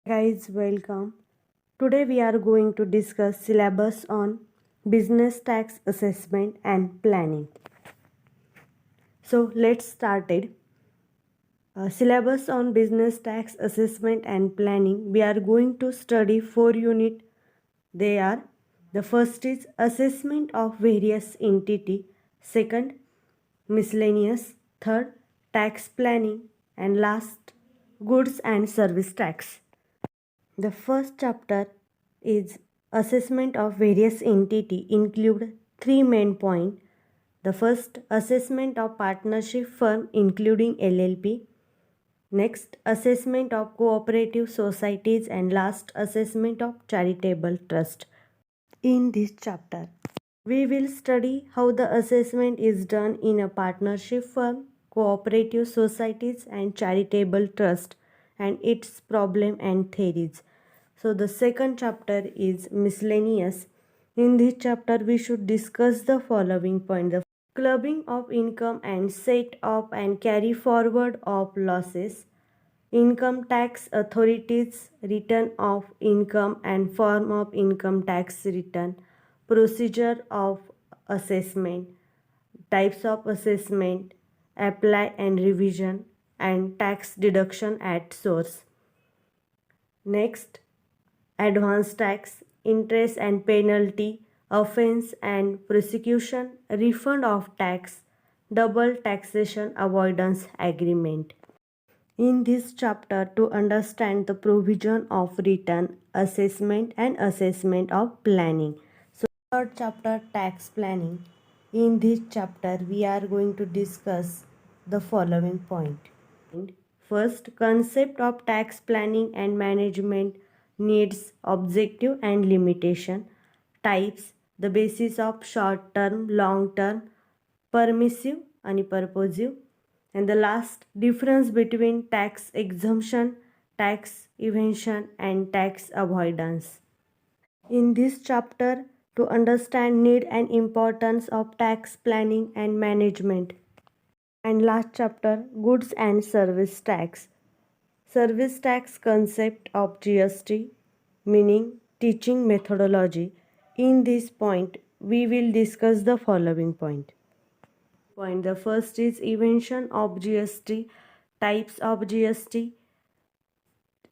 Guys, welcome. Today we are going to discuss syllabus on business tax assessment and planning. So let's start it. Syllabus on business tax assessment and planning. We are going to study 4 units. They are: the first is assessment of various entity, second miscellaneous, third tax planning, and last goods and service tax. The first chapter is assessment of various entity include three main points. The first, assessment of partnership firm including LLP. Next, assessment of cooperative societies, and last, assessment of charitable trust. In this chapter, we will study how the assessment is done in a partnership firm, cooperative societies, and charitable trust, and its problem and theories. So the second chapter is miscellaneous. In this chapter, we should discuss the following points: the clubbing of income and set up and carry forward of losses, income tax authorities return of income and form of income tax return, procedure of assessment, types of assessment, apply and revision, and tax deduction at source. Next, advance tax, interest and penalty, offense and prosecution, refund of tax, double taxation avoidance agreement. In this chapter, to understand the provision of return, assessment and assessment of planning. So third chapter, tax planning. In this chapter, we are going to discuss the following point. First, concept of tax planning and management, needs, objective and limitation, types, the basis of short term, long term, permissive and purposive, and the last, difference between tax exemption, tax evasion, and tax avoidance. In this chapter, to understand need and importance of tax planning and management. And last chapter, goods and service tax. Service tax concept of GST, meaning, teaching methodology. In this point, we will discuss the following point. The first is invention of GST, types of GST,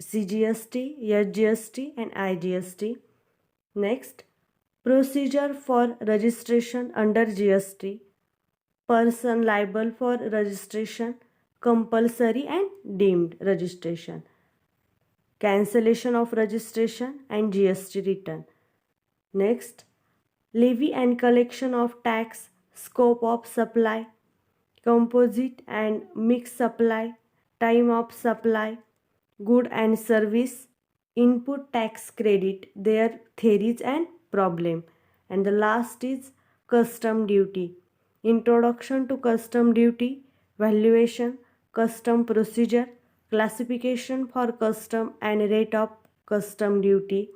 CGST, SGST, and IGST. Next, procedure for registration under GST, person liable for registration, compulsory and deemed registration, cancellation of registration, and GST return. Next, levy and collection of tax, scope of supply, composite and mixed supply, time of supply, good and service, input tax credit, their theories and problem. And the last is custom duty, introduction to custom duty, valuation, custom procedure, classification for custom and rate of custom duty,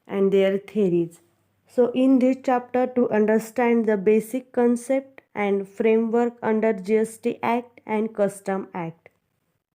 and their theories. So in this chapter, to understand the basic concept and framework under GST Act and Custom Act.